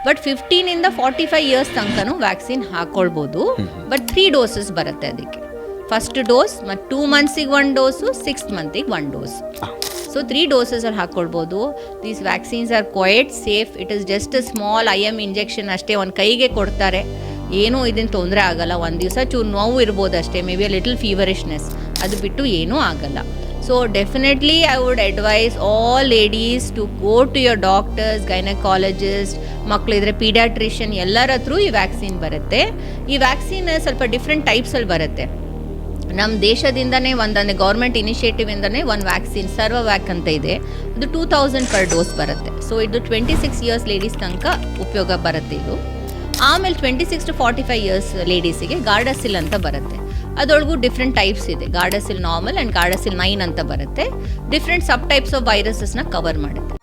But 15 45 years ತನಕನೂ vaccine ಹಾಕ್ಕೊಳ್ಬೋದು. But 3 doses ಬರುತ್ತೆ ಅದಕ್ಕೆ. ಫಸ್ಟ್ ಡೋಸ್ ಮತ್ತು 2 ಮಂತ್ಸಿಗೆ 1 ಡೋಸು, 6th ಮಂತಿಗೆ 1 ಡೋಸ್. ಸೊ 3 ಡೋಸಸಲ್ಲಿ ಹಾಕ್ಕೊಳ್ಬೋದು. These vaccines are quite safe. It is just a small IM injection ಅಷ್ಟೇ, ಒಂದು ಕೈಗೆ ಕೊಡ್ತಾರೆ. ಏನೂ ಇದನ್ನು ತೊಂದರೆ ಆಗಲ್ಲ. ಒಂದು ದಿವಸ ಚೂರು ನೋವು ಇರ್ಬೋದು ಅಷ್ಟೇ, ಮೇ ಬಿ ಅ ಲಿಟಲ್ ಫೀವರಿಶ್ನೆಸ್, ಅದು ಬಿಟ್ಟು ಏನೂ ಆಗಲ್ಲ. So definitely I would advise all ladies to go to your doctors, gynecologist, ಮಕ್ಕಳಿದ್ರೆ ಪೀಡಿಯಾಟ್ರಿಷಿಯನ್, ಎಲ್ಲರ ಹತ್ರ ಈ ವ್ಯಾಕ್ಸಿನ್ ಬರುತ್ತೆ. ಈ ವ್ಯಾಕ್ಸಿನ್ ಸ್ವಲ್ಪ ಡಿಫ್ರೆಂಟ್ ಟೈಪ್ಸಲ್ಲಿ ಬರುತ್ತೆ. ನಮ್ಮ ದೇಶದಿಂದನೇ ಒಂದೊಂದು ಗೌರ್ಮೆಂಟ್ ಇನಿಷಿಯೇಟಿವಿಂದನೇ ಒಂದು ವ್ಯಾಕ್ಸಿನ್ ಸರ್ವವ್ಯಾಕ್ ಅಂತ ಇದೆ, ಅದು 2000 per ಡೋಸ್ ಬರುತ್ತೆ. ಸೊ ಇದು 26 ಇಯರ್ಸ್ ಲೇಡೀಸ್ ತನಕ ಉಪಯೋಗ ಬರುತ್ತೆ ಇದು. ಆಮೇಲೆ 26 to 45 ಇಯರ್ಸ್ ಲೇಡೀಸಿಗೆ ಗಾರ್ಡಾಸಿಲ್ ಅಂತ ಬರುತ್ತೆ. ಅದರೊಳಗೂ ಡಿಫ್ರೆಂಟ್ ಟೈಪ್ಸ್ ಇದೆ. ಗಾರ್ಡಾಸಿಲ್ ನಾರ್ಮಲ್ ಆ್ಯಂಡ್ ಗಾರ್ಡಾಸಿಲ್ 9 ಅಂತ ಬರುತ್ತೆ. ಡಿಫ್ರೆಂಟ್ ಸಬ್ ಟೈಪ್ಸ್ ಆಫ್ ವೈರಸಸ್ನ ಕವರ್ ಮಾಡುತ್ತೆ.